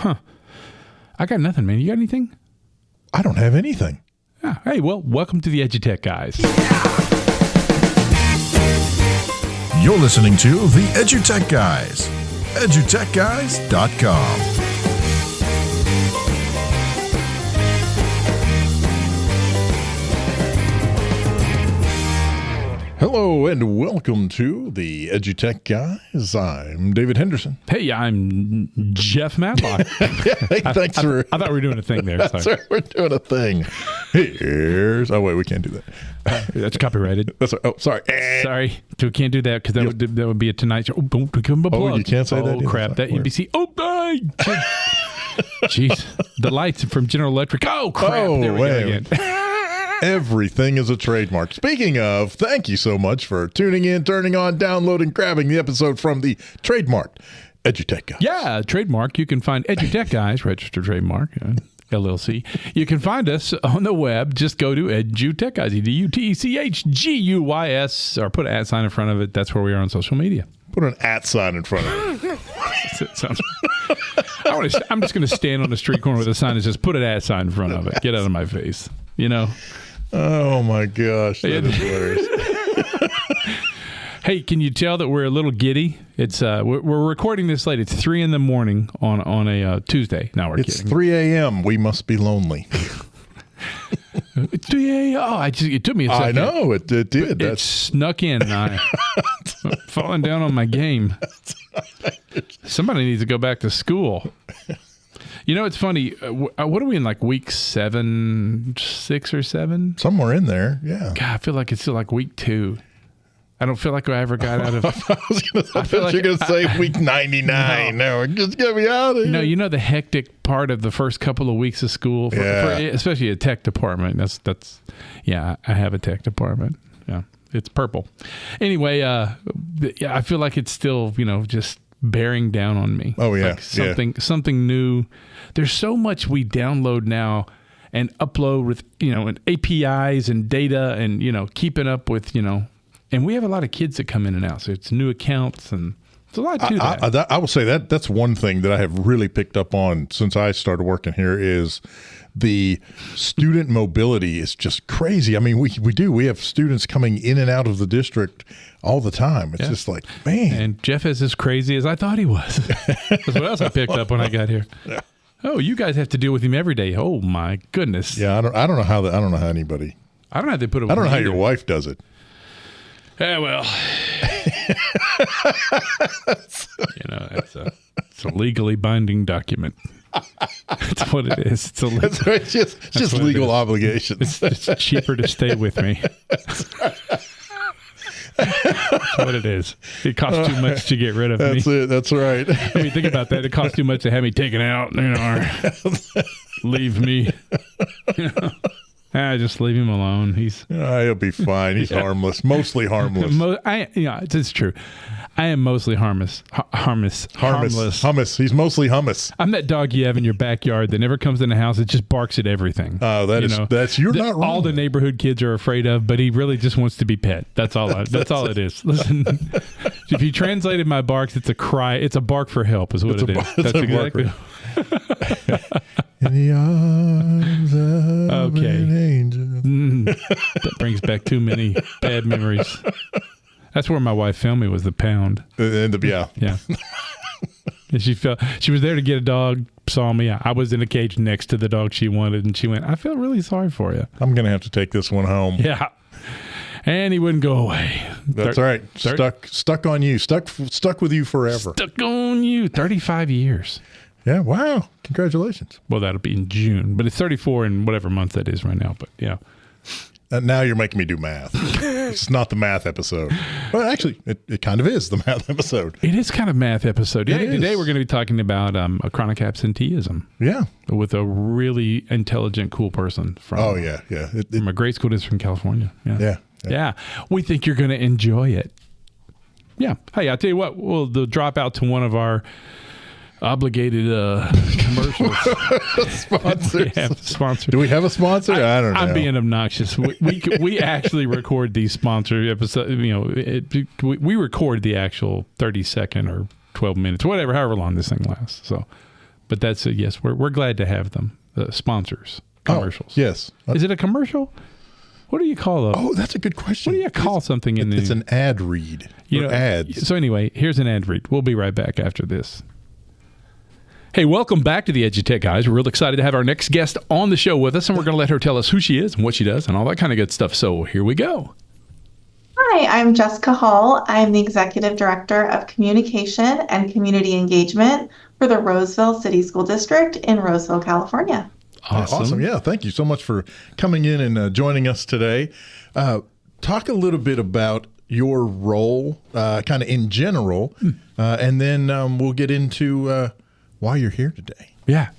I got nothing, man. You got anything? I don't have anything. Yeah. Hey, well, welcome to the EduTechGuys. You're listening to the EduTechGuys. EduTechGuys.com. Hello and welcome to the EduTech Guys. I'm David Henderson. Hey, I'm Jeff Matlock. Hey, thanks for... I thought we were doing a thing there. That's right, we're doing a thing. Here's... Oh, wait, we can't do that. That's copyrighted. That's right. Oh, sorry. Sorry. We can't do that because that would be a Tonight Show. Oh, don't give him a plug. Oh, you can't say that? Oh, crap. That NBC. Oh, jeez. The lights from General Electric. Oh, crap. Oh, there we go again. Everything is a trademark. Speaking of, thank you so much for tuning in, turning on, downloading, grabbing the episode from the trademark EduTech Guys. Yeah, trademark. You can find EduTech Guys, registered trademark, LLC. You can find us on the web. Just go to EduTechGuys, EduTechGuys, or put an @ sign in front of it. That's where we are on social media. Put an @ sign in front of it. I'm just going to stand on the street corner with a sign that says put an @ sign in front of it. Get out of my face. You know? Oh, my gosh. That is hilarious. Hey, can you tell that we're a little giddy? It's we're recording this late. It's 3 a.m. on a Tuesday. Now we're kidding. It's 3 a.m. We must be lonely. It's 3 a.m. Oh, it took me a second. I know. It did. It snuck in. I'm falling down on my game. Somebody needs to go back to school. You know, it's funny. What are we in, like week 7, 6 or 7? Somewhere in there, yeah. God, I feel like it's still like week 2. I don't feel like I ever got out of... I thought you were going to say week 99. No, just get me out of here. No, you know the hectic part of the first couple of weeks of school, for especially a tech department. That's I have a tech department. Yeah, it's purple. Anyway, I feel like it's still, just bearing down on me. Oh, yeah. Like something new. There's so much we download now and upload with, and APIs and data and, keeping up with, and we have a lot of kids that come in and out. So it's new accounts and it's a lot to that. I will say that's one thing that I have really picked up on since I started working here is the student mobility is just crazy. I mean, we have students coming in and out of the district all the time. It's just like, man. And Jeff is as crazy as I thought he was. That's what else I picked up when I got here. Yeah. Oh, you guys have to deal with him every day. Oh my goodness. Yeah, I don't know how anybody. I don't know how they put it. I don't know how your wife does it. Yeah, well, it's a legally binding document. That's what it is. It's just legal obligations. It's cheaper to stay with me. That's what it is. It costs too much to get rid of me. That's it. That's right. I mean, think about that. It costs too much to have me taken out. Leave me. Just leave him alone. He'll be fine. He's harmless, mostly harmless. It's true. I am mostly harmless. Harmless. He's mostly hummus. I'm that dog you have in your backyard that never comes in the house. It just barks at everything. Oh, you're not wrong. All the neighborhood kids are afraid of, but he really just wants to be pet. That's all. That's all it is. Listen, if you translated my barks, it's a cry. It's a bark for help, is what it is. That's exactly. In the arms of an angel. That brings back too many bad memories. That's where my wife filmed me, was the pound. Yeah. And she was there to get a dog, saw me. I was in a cage next to the dog she wanted, and she went, I feel really sorry for you. I'm going to have to take this one home. Yeah. And he wouldn't go away. That's right. Stuck on you. Stuck with you forever. Stuck on you. 35 years. Yeah, wow. Congratulations. Well, that'll be in June, but it's 34 in whatever month that is right now, but yeah. Now you're making me do math. It's not the math episode. Well, actually, it kind of is the math episode. It is kind of math episode. Yeah, today we're going to be talking about a chronic absenteeism. Yeah. With a really intelligent, cool person from from a great school district from California. Yeah. We think you're going to enjoy it. Yeah. Hey, I'll tell you what, we'll drop out to one of our obligated commercials. Sponsor. Do we have a sponsor? I don't know. I'm being obnoxious. We actually record these sponsor episodes. We record the actual 30-second or 12 minutes, however long this thing lasts. So, but that's a yes. We're glad to have them. Sponsors, commercials. Oh, yes. Is it a commercial? What do you call them? Oh, that's a good question. What do you call something in It's an ad read. Ads. So anyway, here's an ad read. We'll be right back after this. Hey, welcome back to the EduTechGuys. We're real excited to have our next guest on the show with us, and we're going to let her tell us who she is and what she does and all that kind of good stuff. So here we go. Hi, I'm Jessica Hall. I'm the Executive Director of Communication and Community Engagement for the Roseville City School District in Roseville, California. Awesome. Yeah, thank you so much for coming in and joining us today. Talk a little bit about your role kind of in general, and then we'll get into why you're here today. Yeah.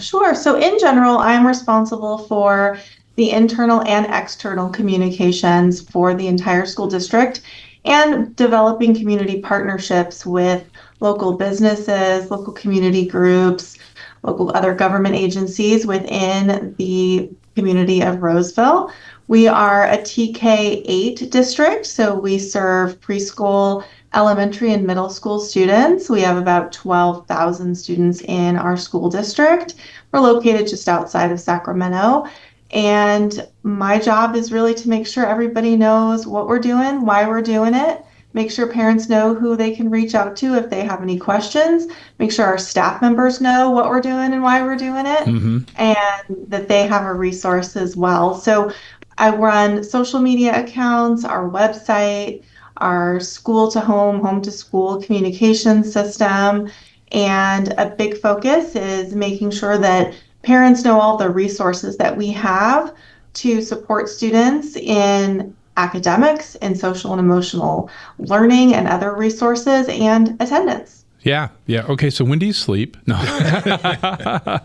Sure. So in general, I'm responsible for the internal and external communications for the entire school district and developing community partnerships with local businesses, local community groups, local other government agencies within the community of Roseville. We are a TK-8 district, so we serve preschool, elementary, and middle school students. We have about 12,000 students in our school district. We're located just outside of Sacramento. And my job is really to make sure everybody knows what we're doing, why we're doing it, make sure parents know who they can reach out to if they have any questions, make sure our staff members know what we're doing and why we're doing it, and that they have a resource as well. So I run social media accounts, our website, our school to home, home to school communication system, and a big focus is making sure that parents know all the resources that we have to support students in academics and social and emotional learning and other resources and attendance. Yeah. Okay, so when do you sleep? No.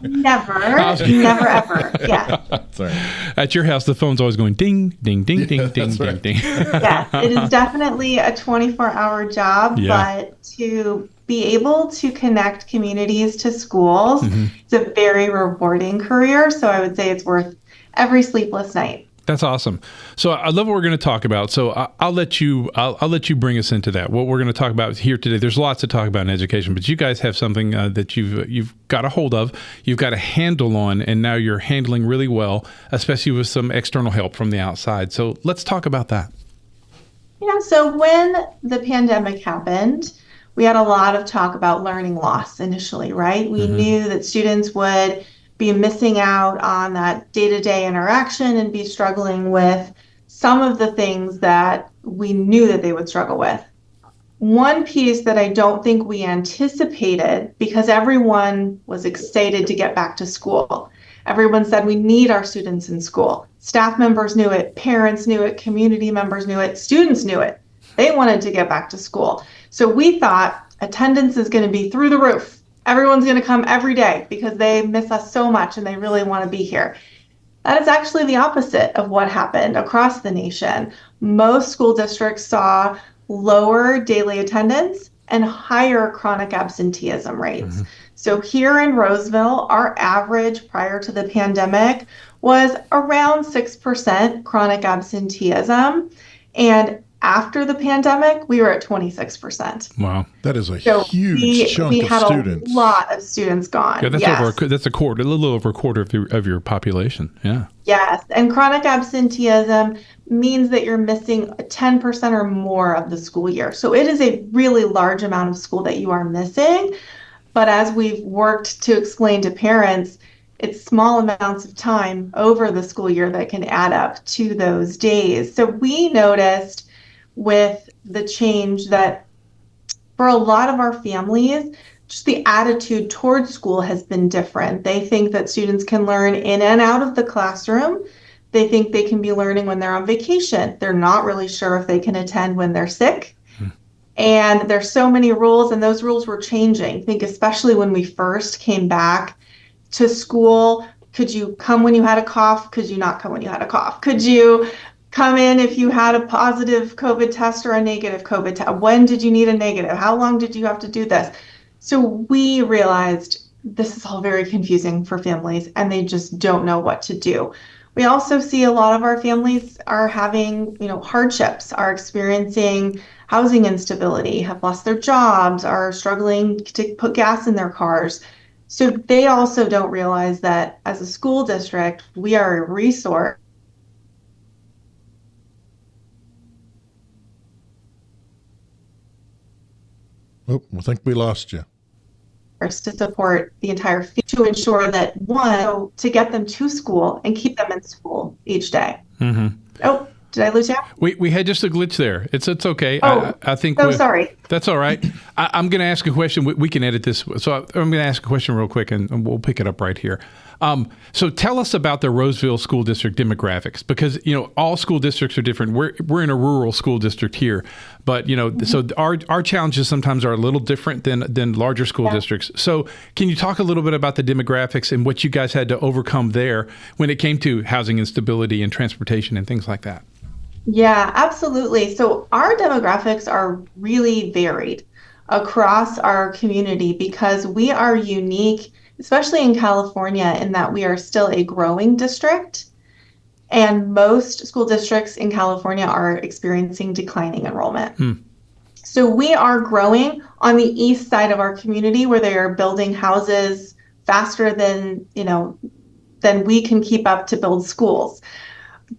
Never, ever. Yeah. Sorry. At your house, the phone's always going ding, ding, ding, ding, ding, ding, ding. Yes, it is definitely a 24-hour job, but to be able to connect communities to schools, it's a very rewarding career. So I would say it's worth every sleepless night. That's awesome. So I love what we're going to talk about. So I'll let you bring us into that. What we're going to talk about here today. There's lots to talk about in education, but you guys have something that you've got a hold of, you've got a handle on, and now you're handling really well, especially with some external help from the outside. So let's talk about that. Yeah. So when the pandemic happened, we had a lot of talk about learning loss initially, right? We knew that students would be missing out on that day-to-day interaction and be struggling with some of the things that we knew that they would struggle with. One piece that I don't think we anticipated, because everyone was excited to get back to school. Everyone said we need our students in school. Staff members knew it, parents knew it, community members knew it, students knew it. They wanted to get back to school. So we thought attendance is going to be through the roof. Everyone's going to come every day because they miss us so much and they really want to be here. That is actually the opposite of what happened across the nation. Most school districts saw lower daily attendance and higher chronic absenteeism rates. So here in Roseville, our average prior to the pandemic was around 6% chronic absenteeism. And after the pandemic, we were at 26%. Wow. That is a huge chunk of students. We had a lot of students gone. Yeah, that's a little over a quarter of your population. Yeah. Yes. And chronic absenteeism means that you're missing 10% or more of the school year. So it is a really large amount of school that you are missing. But as we've worked to explain to parents, it's small amounts of time over the school year that can add up to those days. So we noticed with the change that for a lot of our families, just the attitude towards school has been different. They think that students can learn in and out of the classroom. They think they can be learning when they're on vacation. They're not really sure if they can attend when they're sick. And there's so many rules, and those rules were changing. I think especially when we first came back to school, could you come when you had a cough? Could you not come when you had a cough? Could you come in if you had a positive COVID test or a negative COVID test? When did you need a negative? How long did you have to do this? So we realized this is all very confusing for families and they just don't know what to do. We also see a lot of our families are having, hardships, are experiencing housing instability, have lost their jobs, are struggling to put gas in their cars. So they also don't realize that as a school district, we are a resource Oh, I think we lost you. to support the entire to ensure that one, to get them to school and keep them in school each day. Mm-hmm. Oh, did I lose you? We had just a glitch there. It's okay. Oh, I think. So sorry. That's all right. I'm going to ask a question. We can edit this. So I'm going to ask a question real quick, and we'll pick it up right here. So tell us about the Roseville School District demographics, because all school districts are different. We're in a rural school district here, but so our challenges sometimes are a little different than larger school districts. So can you talk a little bit about the demographics and what you guys had to overcome there when it came to housing instability and transportation and things like that? Yeah, absolutely. So our demographics are really varied across our community because we are unique, especially in California, in that we are still a growing district. And most school districts in California are experiencing declining enrollment. So we are growing on the east side of our community where they are building houses faster than we can keep up to build schools.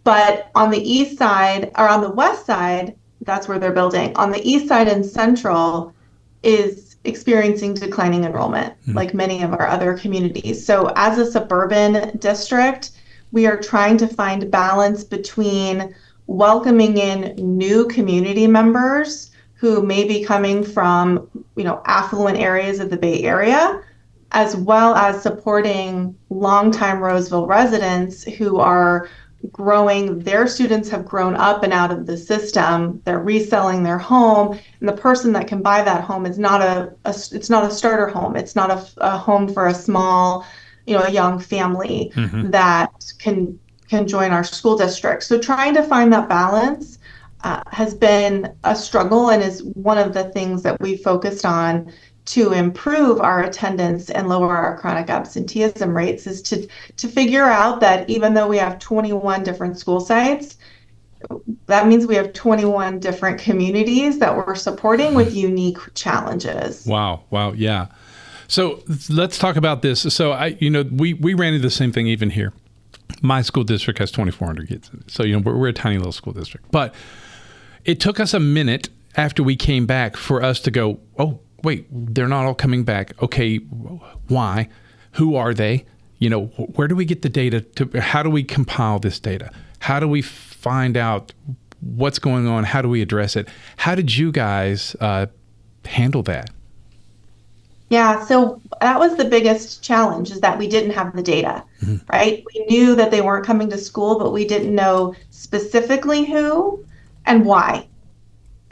But on the east side or on the west side, that's where they're building. On the east side and central is experiencing declining enrollment, like many of our other communities. So as a suburban district, we are trying to find balance between welcoming in new community members who may be coming from, affluent areas of the Bay Area, as well as supporting longtime Roseville residents who are growing. Their students have grown up and out of the system. They're reselling their home, and the person that can buy that home is not it's not a starter home. It's not a home for a small, a young family that can join our school district. So trying to find that balance has been a struggle and is one of the things that we focused on to improve our attendance and lower our chronic absenteeism rates, is to figure out that even though we have 21 different school sites, that means we have 21 different communities that we're supporting with unique challenges. Wow. Yeah. So let's talk about this. So we ran into the same thing even here. My school district has 2,400 kids in it. So, we're a tiny little school district, but it took us a minute after we came back for us to go, oh, wait, they're not all coming back. Okay, why? Who are they? Where do we get the data? How do we compile this data? How do we find out what's going on? How do we address it? How did you guys handle that? Yeah, so that was the biggest challenge, is that we didn't have the data, right? We knew that they weren't coming to school, but we didn't know specifically who and why.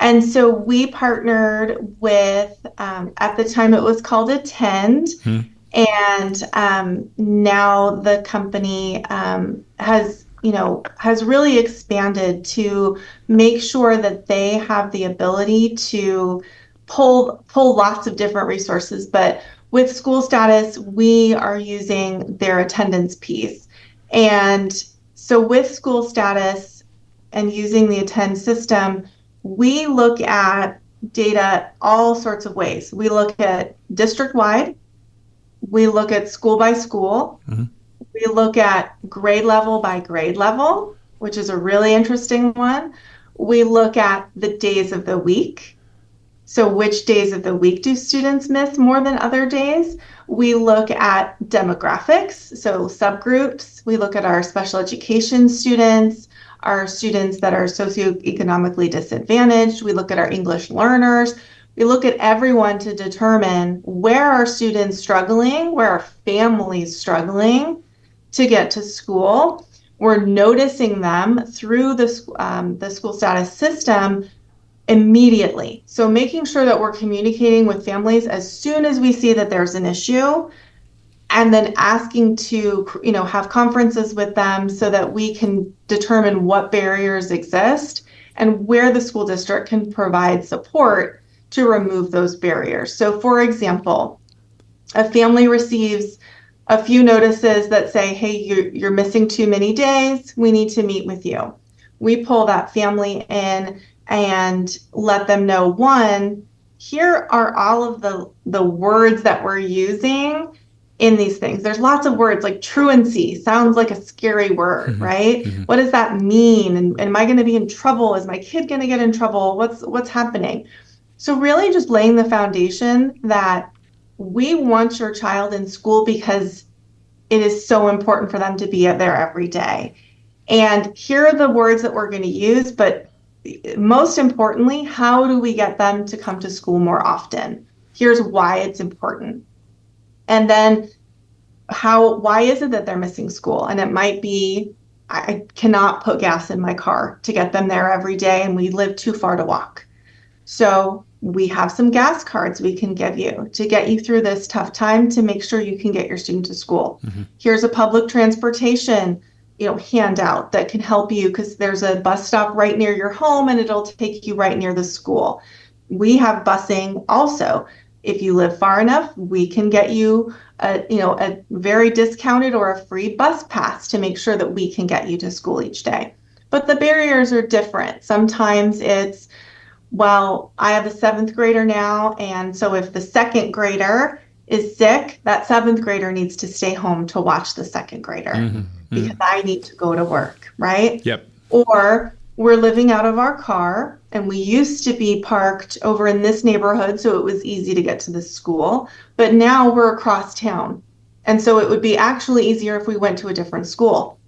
And so we partnered with, at the time it was called Attend, and now the company has really expanded to make sure that they have the ability to pull lots of different resources. But with school status, we are using their attendance piece. And so with school status and using the Attend system, we look at data all sorts of ways. We look at district-wide. We look at school by school. We look at grade level by grade level, which is a really interesting one. We look at the days of the week. So which days of the week do students miss more than other days? We look at demographics, so subgroups. We look at our special education students, our students that are socioeconomically disadvantaged. We look at our English learners. We look at everyone to determine where are students struggling, where are families struggling to get to school. We're noticing them through the school status system immediately. So making sure that we're communicating with families as soon as we see that there's an issue, and then asking to, have conferences with them so that we can determine what barriers exist and where the school district can provide support to remove those barriers. So for example, a family receives a few notices that say, hey, you're missing too many days. We need to meet with you. We pull that family in and let them know, one, here are all of the words that we're using in these things. There's lots of words like truancy sounds like a scary word, right? What does that mean? And am I going to be in trouble? Is my kid going to get in trouble? What's happening? So really just laying the foundation that we want your child in school because it is so important for them to be there every day. And here are the words that we're going to use, but most importantly, how do we get them to come to school more often? Here's why it's important. And then why is it that they're missing school? And it might be, I cannot put gas in my car to get them there every day, and we live too far to walk. So we have some gas cards we can give you to get you through this tough time to make sure you can get your student to school. Here's a public transportation, handout that can help you because there's a bus stop right near your home and it'll take you right near the school. We have busing also. If you live far enough, we can get you a very discounted or a free bus pass to make sure that we can get you to school each day. But the barriers are different. Sometimes it's, well, I have a 7th grader now, and so if the 2nd grader is sick, that 7th grader needs to stay home to watch the 2nd grader because I need to go to work, right? Yep. Or we're living out of our car, and we used to be parked over in this neighborhood, so it was easy to get to the school. But now we're across town, and so it would be actually easier if we went to a different school.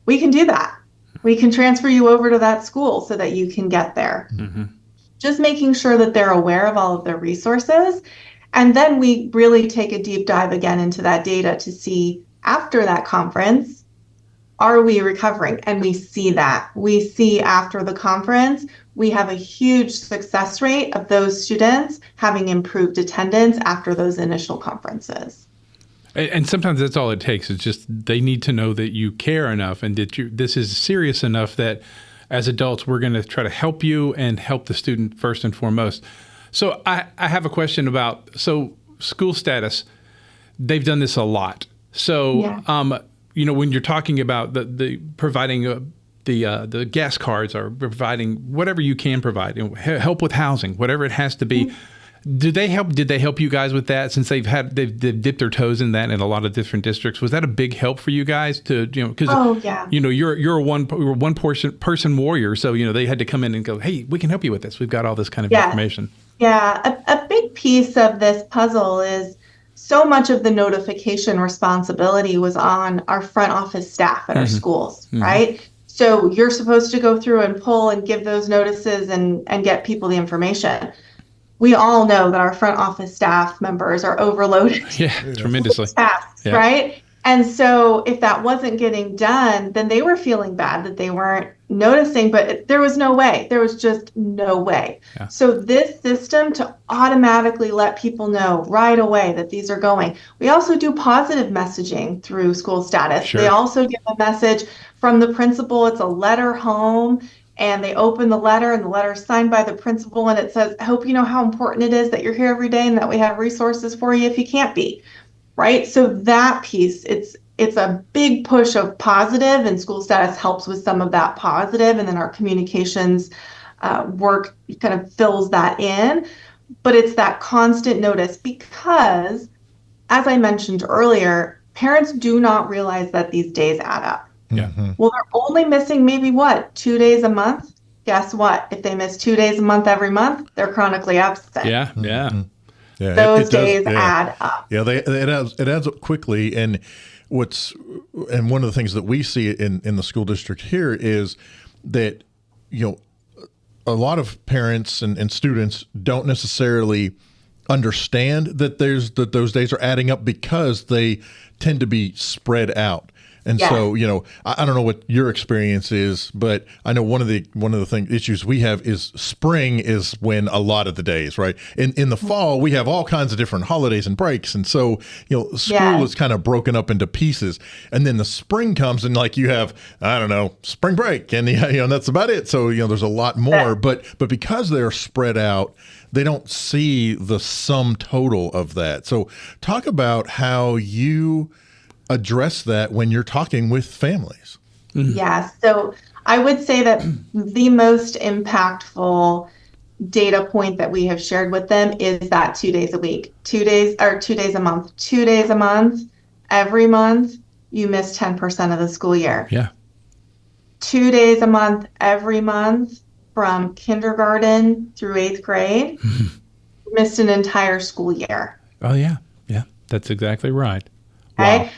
We can do that. We can transfer you over to that school so that you can get there. Just making sure that they're aware of all of their resources. And then we really take a deep dive again into that data to see after that conference, are we recovering? And we see that. We see after the conference, we have a huge success rate of those students having improved attendance after those initial conferences. And sometimes that's all it takes. It's just they need to know that you care enough and that this is serious enough that as adults, we're going to try to help you and help the student first and foremost. So I have a question about, school status. They've done this a lot. So, when you're talking about the providing the gas cards or providing whatever you can provide, help with housing, whatever it has to be. Did they help you guys with that since they've dipped their toes in that in a lot of different districts? Was that a big help for you guys to, because, you're a one person warrior. So, they had to come in and go, hey, we can help you with this. We've got all this kind of information. Yeah. A big piece of this puzzle is so much of the notification responsibility was on our front office staff at our schools, right? So you're supposed to go through and pull and give those notices and get people the information. We all know that our front office staff members are overloaded. Tremendously. Tasks, right? And so if that wasn't getting done, then they were feeling bad that they weren't noticing, but there was no way. There was just no way. Yeah. So this system to automatically let people know right away that these are going. We also do positive messaging through school status. Sure. They also give a message from the principal. It's a letter home. And they open the letter, and the letter is signed by the principal, and it says, I hope you know how important it is that you're here every day and that we have resources for you if you can't be, right? So that piece, it's a big push of positive, and school status helps with some of that positive, and then our communications work kind of fills that in. But it's that constant notice because, as I mentioned earlier, parents do not realize that these days add up. Yeah. Well, they're only missing maybe 2 days a month. Guess what? If they miss 2 days a month every month, they're chronically absent. Yeah. Those days add up. Yeah, it adds up quickly. And one of the things that we see in the school district here is that a lot of parents and students don't necessarily understand that those days are adding up because they tend to be spread out. And so, I don't know what your experience is, but I know one of the issues we have is spring is when a lot of the days, right? In the fall, we have all kinds of different holidays and breaks. And so, school is kind of broken up into pieces. And then the spring comes and you have, spring break and, and that's about it. So, there's a lot more, but because they're spread out, they don't see the sum total of that. So talk about how you address that when you're talking with families. Yeah, so I would say that the most impactful data point that we have shared with them is that 2 days a week, 2 days or 2 days a month, 2 days a month every month, you miss 10% of the school year. Yeah. 2 days a month, every month, from kindergarten through 8th grade, missed an entire school year. Oh, yeah. Yeah, that's exactly right. Okay? Wow.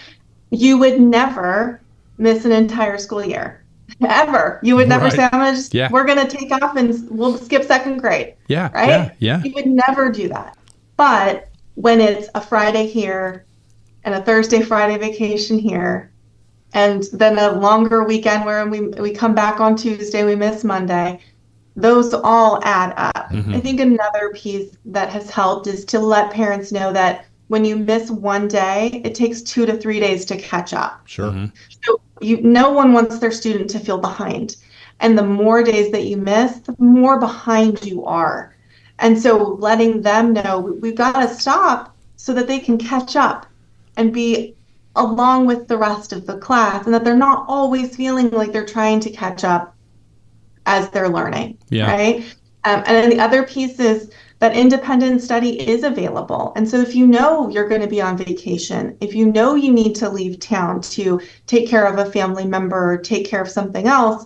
You would never miss an entire school year. Ever. You would never say, we're going to take off and we'll skip second grade. Yeah. Right? Yeah. You would never do that. But when it's a Friday here and a Thursday, Friday vacation here, and then a longer weekend where we come back on Tuesday, we miss Monday, those all add up. I think another piece that has helped is to let parents know that when you miss one day, it takes 2 to 3 days to catch up. Sure. So no one wants their student to feel behind. And the more days that you miss, the more behind you are. And so letting them know we've got to stop so that they can catch up and be along with the rest of the class, and that they're not always feeling like they're trying to catch up as they're learning. Yeah. Right. And then the other piece is that independent study is available. And so if you know you're going to be on vacation, if you know you need to leave town to take care of a family member or take care of something else,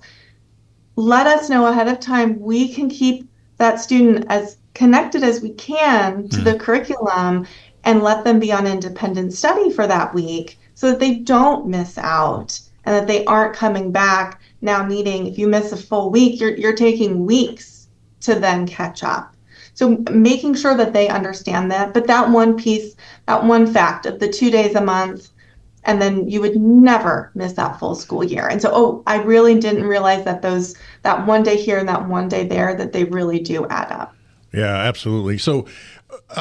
let us know ahead of time. We can keep that student as connected as we can to the curriculum and let them be on independent study for that week so that they don't miss out and that they aren't coming back now needing, if you miss a full week, you're taking weeks to then catch up. So making sure that they understand that, but that one piece, that one fact of the 2 days a month, and then you would never miss that full school year. And so, I really didn't realize that that one day here and that one day there, that they really do add up. Yeah, absolutely. So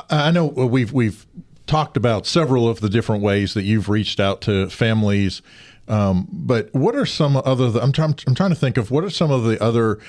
I know we've talked about several of the different ways that you've reached out to families, but what are some other? I'm trying to think of what are some of the other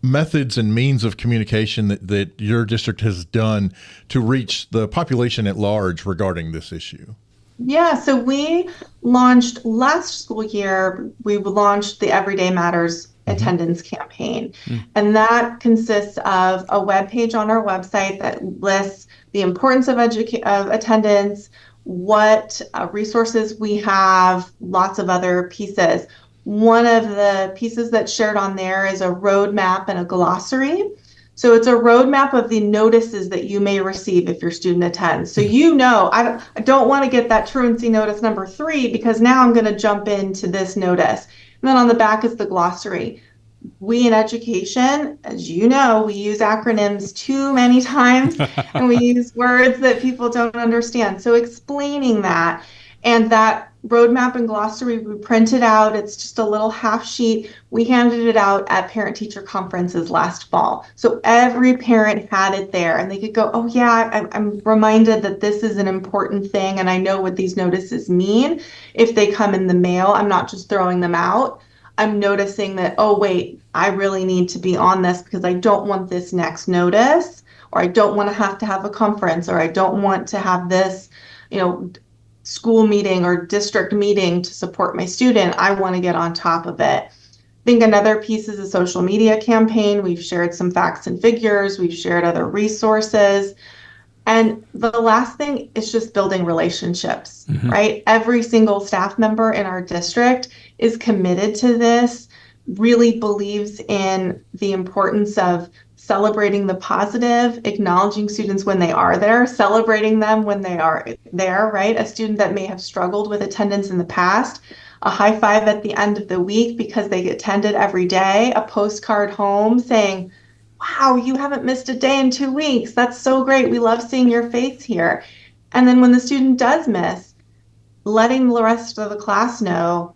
methods and means of communication that your district has done to reach the population at large regarding this issue? Yeah, so we launched last school year, we launched the Everyday Matters attendance campaign. And that consists of a web page on our website that lists the importance of attendance, what resources we have, lots of other pieces. One of the pieces that's shared on there is a roadmap and a glossary. So it's a roadmap of the notices that you may receive if your student attends. So I don't want to get that truancy notice number 3 because now I'm going to jump into this notice. And then on the back is the glossary. We in education, as you know, we use acronyms too many times and we use words that people don't understand. So explaining that, and that roadmap and glossary we printed out. It's just a little half sheet. We handed it out at parent-teacher conferences last fall. So every parent had it there and they could go, oh yeah, I'm reminded that this is an important thing and I know what these notices mean. If they come in the mail, I'm not just throwing them out. I'm noticing that, oh wait, I really need to be on this because I don't want this next notice, or I don't want to have a conference, or I don't want to have this, school meeting or district meeting to support my student. I want to get on top of it. I think another piece is a social media campaign. We've shared some facts and figures. We've shared other resources. And the last thing is just building relationships, right? Every single staff member in our district is committed to this, really believes in the importance of celebrating the positive, acknowledging students when they are there, celebrating them when they are there, right? A student that may have struggled with attendance in the past, a high five at the end of the week because they attended every day, a postcard home saying, wow, you haven't missed a day in 2 weeks. That's so great. We love seeing your face here. And then when the student does miss, letting the rest of the class know,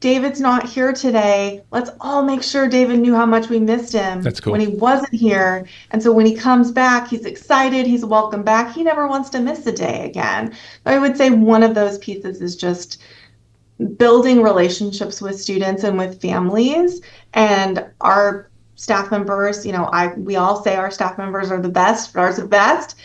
David's not here today. Let's all make sure David knew how much we missed him when he wasn't here. And so when he comes back, he's excited. He's welcome back. He never wants to miss a day again. I would say one of those pieces is just building relationships with students and with families. And our staff members, we all say our staff members are the best, but ours are the best.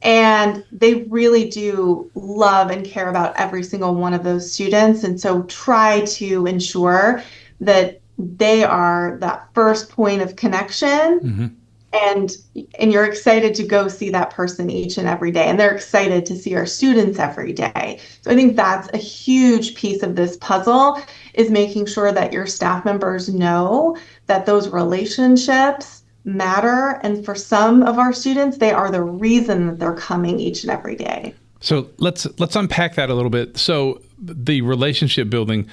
And they really do love and care about every single one of those students. And so try to ensure that they are that first point of connection and you're excited to go see that person each and every day, and they're excited to see our students every day. So I think that's a huge piece of this puzzle, is making sure that your staff members know that those relationships matter, and for some of our students, they are the reason that they're coming each and every day. So let's unpack that a little bit. So the relationship building,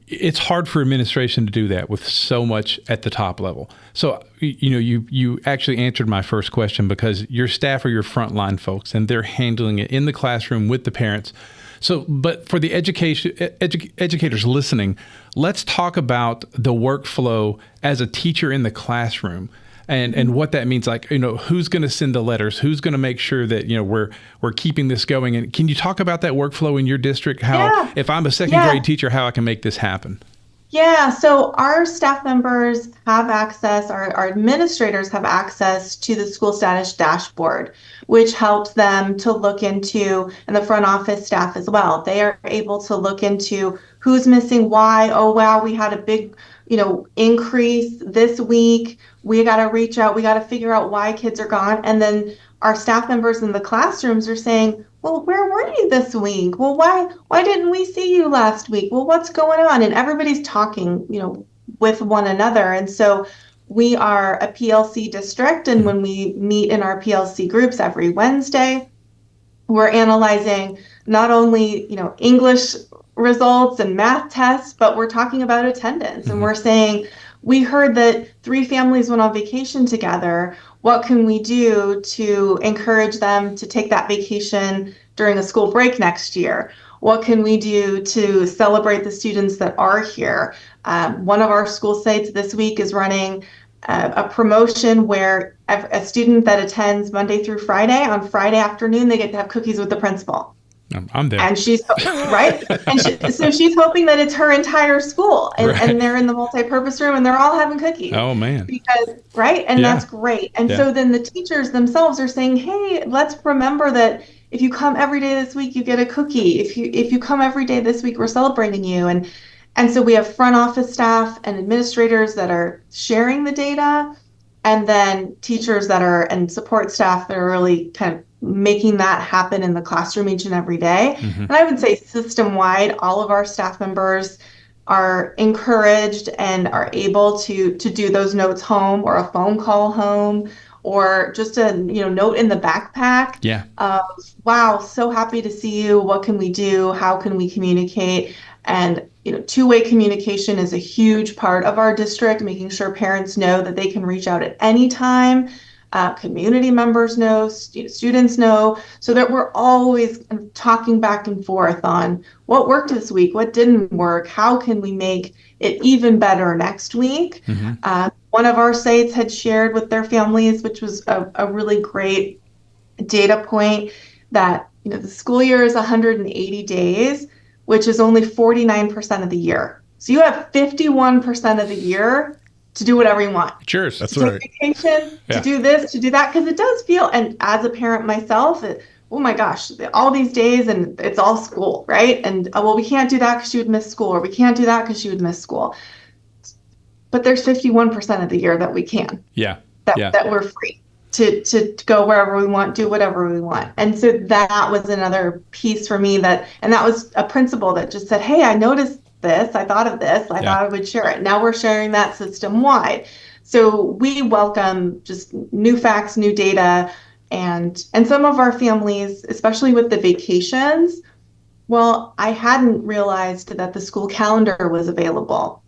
it's hard for administration to do that with so much at the top level. So, you actually answered my first question, because your staff are your frontline folks and they're handling it in the classroom with the parents. So, but for the educators listening, let's talk about the workflow as a teacher in the classroom. And what that means, like, who's going to send the letters, who's going to make sure that, we're keeping this going. And can you talk about that workflow in your district? How, if I'm a second grade teacher, how I can make this happen? Yeah, so our staff members have access, our administrators have access to the school status dashboard, which helps them to look into, and the front office staff as well. They are able to look into who's missing, why. Oh, wow, we had a big, increase this week. We got to reach out. We got to figure out why kids are gone. And then our staff members in the classrooms are saying, well, where were you this week? Well, why didn't we see you last week? Well, what's going on? And everybody's talking, with one another. And so we are a PLC district. And when we meet in our PLC groups every Wednesday, we're analyzing not only, English results and math tests, but we're talking about attendance. And we're saying, we heard that 3 families went on vacation together. What can we do to encourage them to take that vacation during a school break next year? What can we do to celebrate the students that are here? One of our school sites this week is running a promotion where a student that attends Monday through Friday, on Friday afternoon, they get to have cookies with the principal. I'm there. And she's right. And so she's hoping that it's her entire school, and they're in the multi-purpose room and they're all having cookies. Oh man. And that's great. And so then the teachers themselves are saying, hey, let's remember that if you come every day this week, you get a cookie. If you come every day this week, we're celebrating you. And so we have front office staff and administrators that are sharing the data, and then teachers and support staff that are really kind of making that happen in the classroom each and every day. And I would say system-wide, all of our staff members are encouraged and are able to do those notes home, or a phone call home, or just a note in the backpack of, wow, so happy to see you. What can we do? How can we communicate? And two-way communication is a huge part of our district, making sure parents know that they can reach out at any time. Community members know, students know, so that we're always talking back and forth on what worked this week, what didn't work, how can we make it even better next week. One of our sites had shared with their families, which was a really great data point, that the school year is 180 days, which is only 49% of the year. So you have 51% of the year to do whatever you want. Cheers. That's right. Vacation, to do this, to do that, because it does feel, and as a parent myself, oh my gosh, all these days and it's all school, right? And well, we can't do that because she would miss school, or we can't do that because she would miss school. But there's 51% of the year that we can. That we're free to go wherever we want, do whatever we want. And so that was another piece for me, and that was a principal that just said, hey, I noticed this, I thought of this, I thought I would share it. Now we're sharing that system wide. So we welcome just new facts, new data, and some of our families, especially with the vacations, well, I hadn't realized that the school calendar was available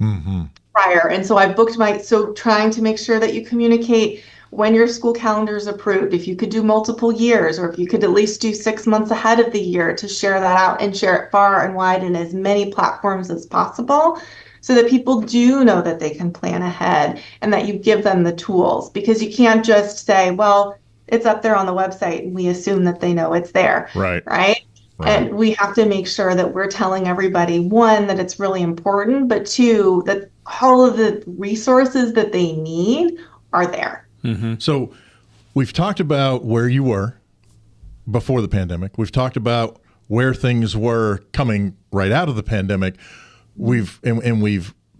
prior. And so I booked trying to make sure that you communicate when your school calendar is approved, if you could do multiple years, or if you could at least do 6 months ahead of the year, to share that out and share it far and wide in as many platforms as possible, so that people do know that they can plan ahead, and that you give them the tools, because you can't just say, well, it's up there on the website and we assume that they know it's there. Right. And we have to make sure that we're telling everybody, one, that it's really important, but two, that all of the resources that they need are there. So we've talked about where you were before the pandemic. We've talked about where things were coming right out of the pandemic. We've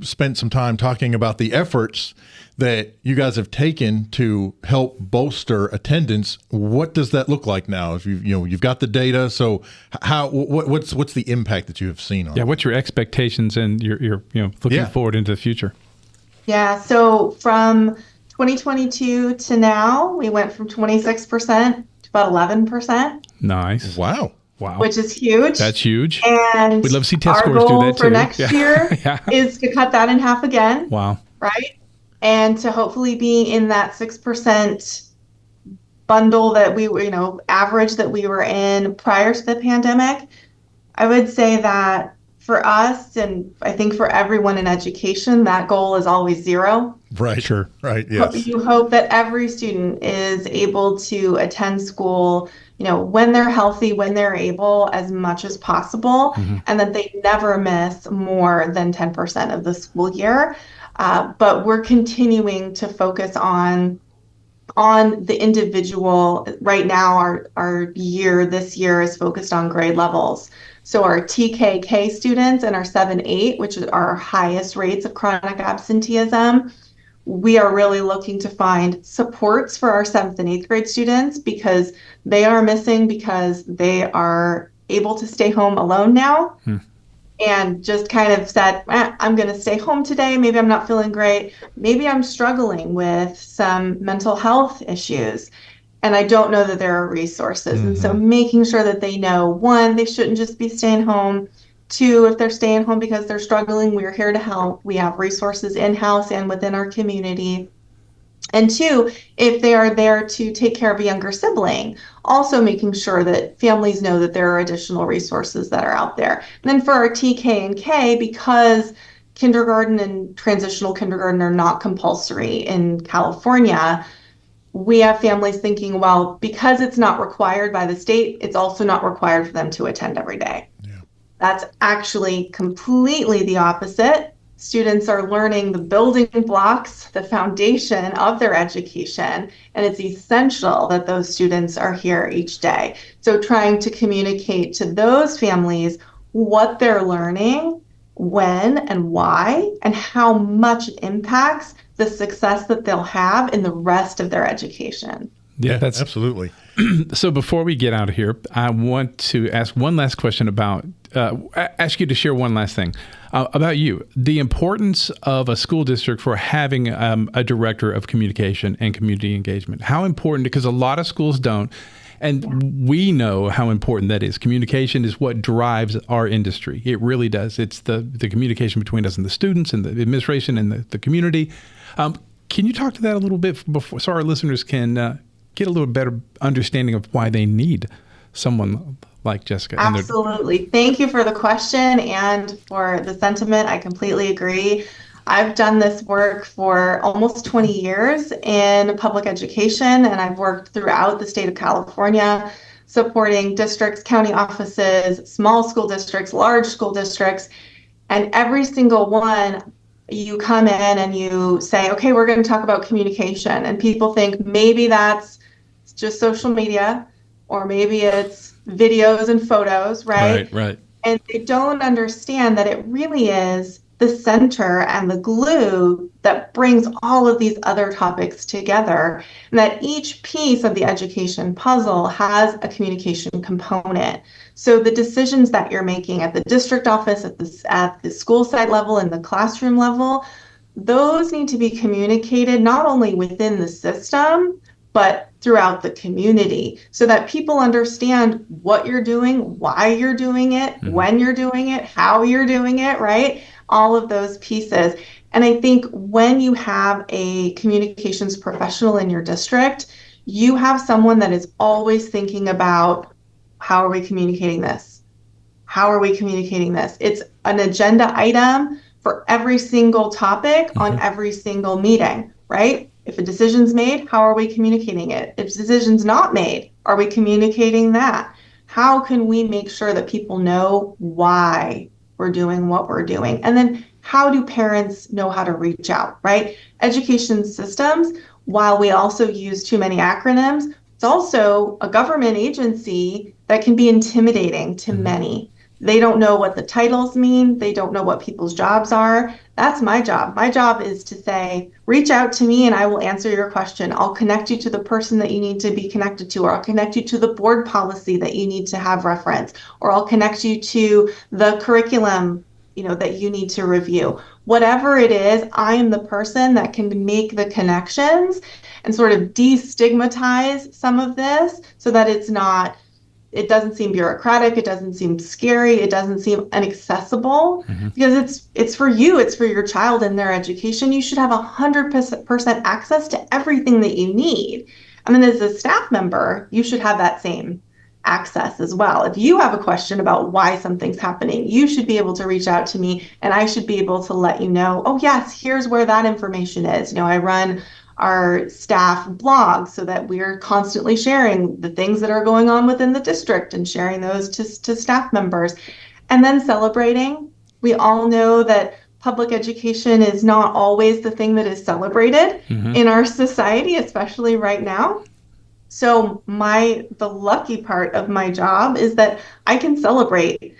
spent some time talking about the efforts that you guys have taken to help bolster attendance. What does that look like now? If you've got the data, so what's the impact that you have seen on? Yeah, what's your expectations and you're looking forward into the future? Yeah, so from 2022 to now, we went from 26% to about 11%. Nice. Wow. Which is huge. That's huge. And we'd love to see test our scores do goal that for too. next year is to cut that in half again. Wow. Right? And to hopefully be in that 6% bundle that we were, average that we were in prior to the pandemic. I would say that for us, and I think for everyone in education, that goal is always 0. Right. Sure. Right. Yes. You hope that every student is able to attend school, when they're healthy, when they're able, as much as possible, and that they never miss more than 10% of the school year. But we're continuing to focus on the individual. Right now, this year is focused on grade levels. So our TKK students and our 7-8, which are our highest rates of chronic absenteeism, we are really looking to find supports for our 7th and 8th grade students because they are missing because they are able to stay home alone now and just kind of said, I'm going to stay home today. Maybe I'm not feeling great. Maybe I'm struggling with some mental health issues. And I don't know that there are resources. And so making sure that they know, 1, they shouldn't just be staying home. 2, if they're staying home because they're struggling, we're here to help. We have resources in-house and within our community. And 2, if they are there to take care of a younger sibling, also making sure that families know that there are additional resources that are out there. And then for our TK and K, because kindergarten and transitional kindergarten are not compulsory in California, we have families thinking, well, because it's not required by the state, it's also not required for them to attend every day. Yeah. That's actually completely the opposite. Students are learning the building blocks, the foundation of their education, and it's essential that those students are here each day. So trying to communicate to those families what they're learning, when and why, and how much it impacts the success that they'll have in the rest of their education. Yeah, that's absolutely. So before we get out of here, I want to ask one last question ask you to share one last thing about you, the importance of a school district for having a director of communication and community engagement. How important, because a lot of schools don't, and we know how important that is. Communication is what drives our industry. It really does. It's the communication between us and the students and the administration and the community. Can you talk to that a little bit before, so our listeners can get a little better understanding of why they need someone like Jessica? Absolutely. Thank you for the question and for the sentiment. I completely agree. I've done this work for almost 20 years in public education, and I've worked throughout the state of California, supporting districts, county offices, small school districts, large school districts, and every single one, you come in and you say, okay, we're going to talk about communication, and people think maybe that's just social media, or maybe it's videos and photos, right? Right. And they don't understand that it really is the center and the glue that brings all of these other topics together, and that each piece of the education puzzle has a communication component. So the decisions that you're making at the district office, at the school site level, and the classroom level, those need to be communicated not only within the system, but throughout the community, so that people understand what you're doing, why you're doing it, when you're doing it, how you're doing it, right? All of those pieces. And I think when you have a communications professional in your district, you have someone that is always thinking about, how are we communicating this? How are we communicating this? It's an agenda item for every single topic on every single meeting, right? If a decision's made, how are we communicating it? If a decision's not made, are we communicating that? How can we make sure that people know why we're doing what we're doing? And then how do parents know how to reach out, right? Education systems, while we also use too many acronyms, it's also a government agency that can be intimidating to many. They don't know what the titles mean. They don't know what people's jobs are. That's my job. My job is to say, reach out to me and I will answer your question. I'll connect you to the person that you need to be connected to, or I'll connect you to the board policy that you need to have reference, or I'll connect you to the curriculum, that you need to review. Whatever it is, I am the person that can make the connections and sort of destigmatize some of this so that it doesn't seem bureaucratic, it doesn't seem scary, it doesn't seem inaccessible, because it's for you, it's for your child and their education. You should have 100% access to everything that you need. I mean, as a staff member, you should have that same access as well. If you have a question about why something's happening, you should be able to reach out to me and I should be able to let you know, oh yes, here's where that information is. I run our staff blog so that we're constantly sharing the things that are going on within the district and sharing those to staff members. And then celebrating. We all know that public education is not always the thing that is celebrated in our society, especially right now. So the lucky part of my job is that I can celebrate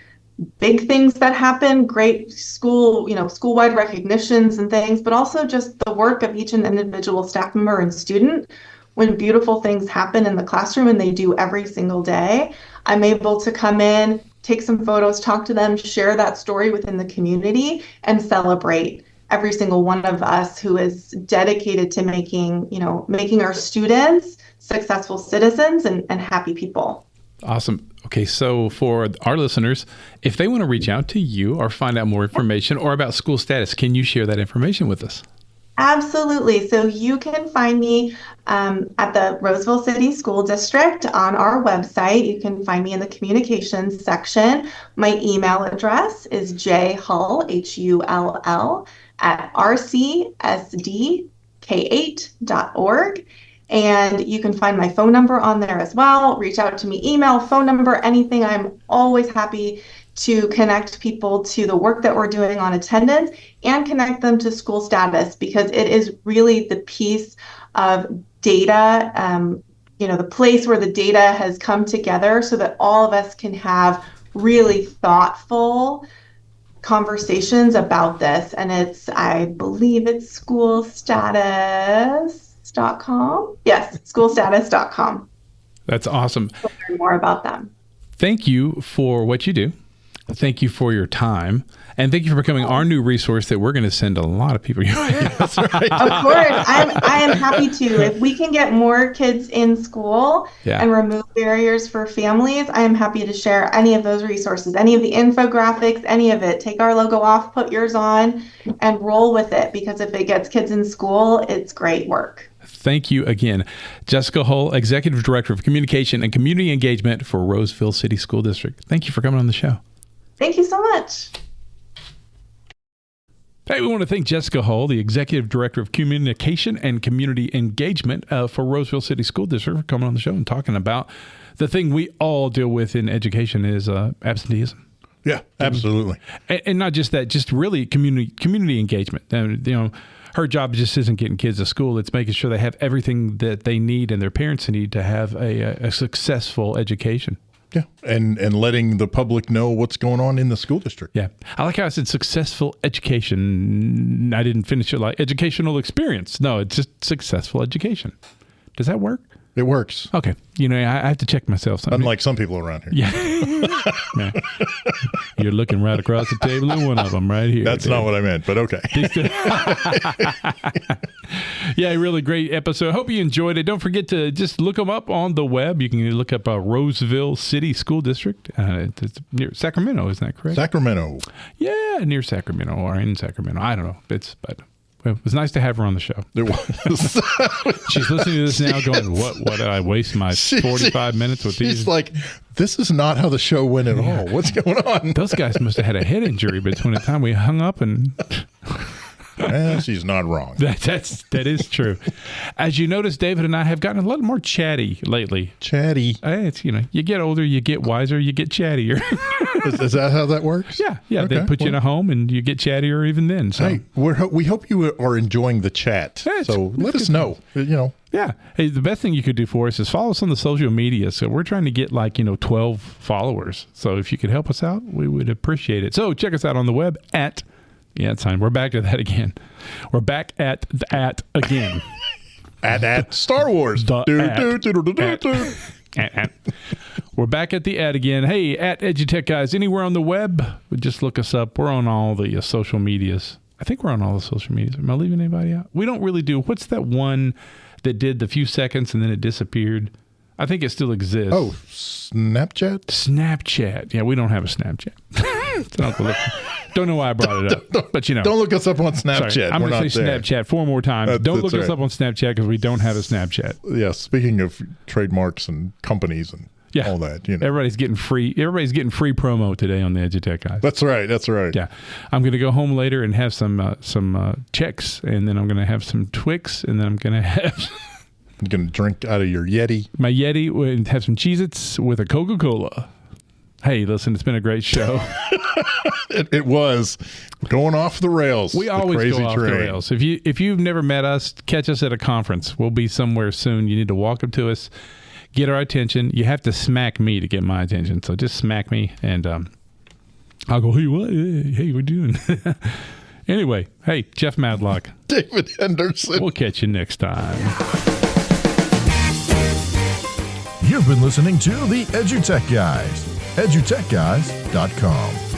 big things that happen, great school-wide recognitions and things, but also just the work of each and individual staff member and student. When beautiful things happen in the classroom, and they do every single day, I'm able to come in, take some photos, talk to them, share that story within the community, and celebrate every single one of us who is dedicated to making our students successful citizens and happy people. Awesome. Okay, so for our listeners, if they want to reach out to you or find out more information or about school status, can you share that information with us? Absolutely. So you can find me at the Roseville City School District on our website. You can find me in the communications section. My email address is jhull, Hull, at rcsdk8.org. And you can find my phone number on there as well. Reach out to me, email, phone number, anything. I'm always happy to connect people to the work that we're doing on attendance and connect them to school status, because it is really the piece of data, the place where the data has come together so that all of us can have really thoughtful conversations about this. And I believe it's schoolstatus.com. Yes, schoolstatus.com. That's awesome. So learn more about them. Thank you for what you do. Thank you for your time. And thank you for becoming our new resource that we're going to send a lot of people your way. That's right. Of course. I am happy to. If we can get more kids in school and remove barriers for families, I am happy to share any of those resources, any of the infographics, any of it. Take our logo off, put yours on, and roll with it, because if it gets kids in school, it's great work. Thank you again. Jessica Hull, Executive Director of Communication and Community Engagement for Roseville City School District. Thank you for coming on the show. Thank you so much. Hey, we want to thank Jessica Hull, the Executive Director of Communication and Community Engagement for Roseville City School District, for coming on the show and talking about the thing we all deal with in education is absenteeism. Yeah, absolutely. And not just that, just really community engagement. Her job just isn't getting kids to school. It's making sure they have everything that they need and their parents need to have a successful education. Yeah, and letting the public know what's going on in the school district. Yeah. I like how I said successful education. I didn't finish it like educational experience. No, it's just successful education. Does that work? It works. Okay. I have to check myself. Unlike some people around here. Yeah. You're looking right across the table at one of them right here. That's not what I meant, but okay. Yeah, really great episode. Hope you enjoyed it. Don't forget to just look them up on the web. You can look up Roseville City School District. It's near Sacramento, isn't that correct? Sacramento. Yeah, near Sacramento or in Sacramento. I don't know. But it was nice to have her on the show. It was. She's listening to this now going, what did I waste my 45 minutes with these? She's like, this is not how the show went at all. What's going on? Those guys must have had a head injury between the time we hung up and... She's not wrong. That is true. As you notice, David and I have gotten a little more chatty lately. Chatty. It's, you get older, you get wiser, you get chattier. Is that how that works? Yeah. Okay. They put you in a home and you get chattier even then. So. Hey, we hope you are enjoying the chat. So let us know. Yeah. Hey, the best thing you could do for us is follow us on the social media. So we're trying to get 12 followers. So if you could help us out, we would appreciate it. So check us out on the web at, it's fine. We're back to that again. We're back at again. at Star Wars. We're back at the ad again. Hey, at EduTechGuys, anywhere on the web, just look us up. We're on all the social medias. I think we're on all the social medias. Am I leaving anybody out? We don't really do. What's that one that did the few seconds and then it disappeared? I think it still exists. Oh, Snapchat? Snapchat. Yeah, we don't have a Snapchat. Don't know why I brought it up, but Don't look us up on Snapchat. Sorry, I'm going to say Snapchat 4 more times. Don't look us up on Snapchat because we don't have a Snapchat. Yeah, speaking of trademarks and companies and all that, Everybody's getting free promo today on the EduTechGuys. That's right. Yeah. I'm going to go home later and have some checks, and then I'm going to have some Twix, and then I'm going to have... I'm going to drink out of your Yeti. My Yeti, and have some Cheez-Its with a Coca-Cola. Hey, listen, it's been a great show. It was going off the rails. We always go off the rails. If you've never met us, catch us at a conference. We'll be somewhere soon. You need to walk up to us, get our attention. You have to smack me to get my attention. So just smack me, and I'll go, hey, what? Hey, what you doing? Anyway, hey, Jeff Madlock. David Henderson. We'll catch you next time. You've been listening to the EduTech Guys. EduTechGuys.com.